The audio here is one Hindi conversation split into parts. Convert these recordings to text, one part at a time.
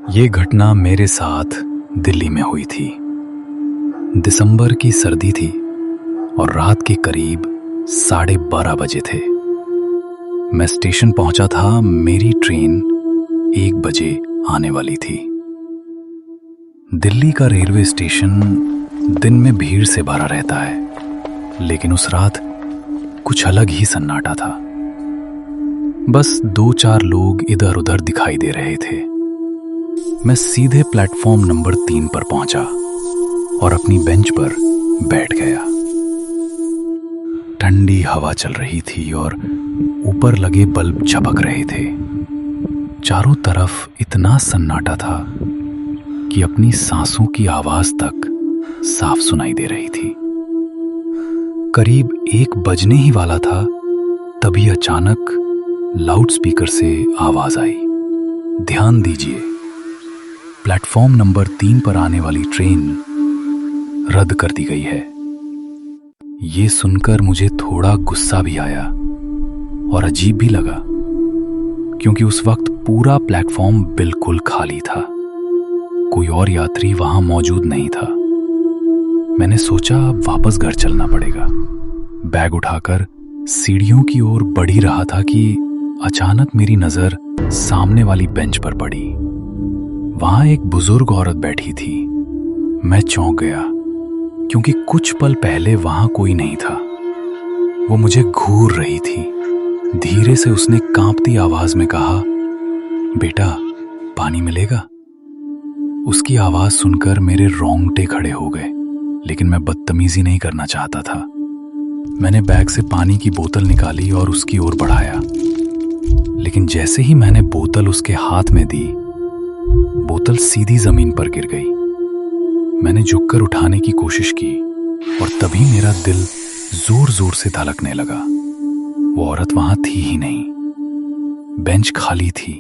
ये घटना मेरे साथ दिल्ली में हुई थी। दिसंबर की सर्दी थी और रात के करीब 12:30 बजे थे। मैं स्टेशन पहुंचा था। मेरी ट्रेन 1 बजे आने वाली थी। दिल्ली का रेलवे स्टेशन दिन में भीड़ से भरा रहता है, लेकिन उस रात कुछ अलग ही सन्नाटा था। बस 2-4 लोग इधर उधर दिखाई दे रहे थे। मैं सीधे प्लेटफॉर्म नंबर 3 पर पहुंचा और अपनी बेंच पर बैठ गया। ठंडी हवा चल रही थी और ऊपर लगे बल्ब झपक रहे थे। चारों तरफ इतना सन्नाटा था कि अपनी सांसों की आवाज तक साफ सुनाई दे रही थी। करीब 1 बजने ही वाला था, तभी अचानक लाउडस्पीकर से आवाज आई, ध्यान दीजिए, प्लेटफॉर्म नंबर 3 पर आने वाली ट्रेन रद्द कर दी गई है। ये सुनकर मुझे थोड़ा गुस्सा भी आया और अजीब भी लगा, क्योंकि उस वक्त पूरा प्लेटफॉर्म बिल्कुल खाली था। कोई और यात्री वहां मौजूद नहीं था। मैंने सोचा अब वापस घर चलना पड़ेगा। बैग उठाकर सीढ़ियों की ओर बढ़ ही रहा था कि अचानक मेरी नजर सामने वाली बेंच पर पड़ी। वहां एक बुजुर्ग औरत बैठी थी। मैं चौंक गया, क्योंकि कुछ पल पहले वहां कोई नहीं था। वो मुझे घूर रही थी। धीरे से उसने कांपती आवाज में कहा, बेटा, पानी मिलेगा? उसकी आवाज सुनकर मेरे रोंगटे खड़े हो गए, लेकिन मैं बदतमीजी नहीं करना चाहता था। मैंने बैग से पानी की बोतल निकाली और उसकी ओर बढ़ाया, लेकिन जैसे ही मैंने बोतल उसके हाथ में दी, बोतल सीधी जमीन पर गिर गई। मैंने झुककर उठाने की कोशिश की और तभी मेरा दिल जोर जोर से धड़कने लगा। वो औरत वहां थी ही नहीं। बेंच खाली थी।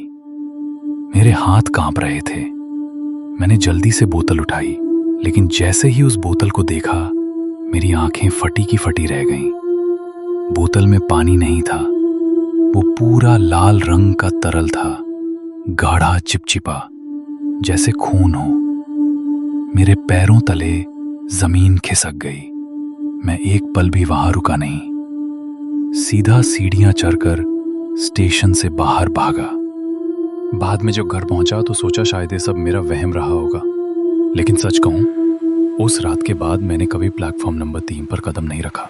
मेरे हाथ कांप रहे थे। मैंने जल्दी से बोतल उठाई, लेकिन जैसे ही उस बोतल को देखा, मेरी आंखें फटी की फटी रह गईं। बोतल में पानी नहीं था। वो पूरा लाल रंग का तरल था, गाढ़ा चिपचिपा, जैसे खून हो। मेरे पैरों तले जमीन खिसक गई। मैं एक पल भी वहां रुका नहीं। सीधा सीढ़ियां चढ़कर स्टेशन से बाहर भागा। बाद में जब घर पहुंचा तो सोचा शायद ये सब मेरा वहम रहा होगा, लेकिन सच कहूं, उस रात के बाद मैंने कभी प्लेटफॉर्म नंबर 3 पर कदम नहीं रखा।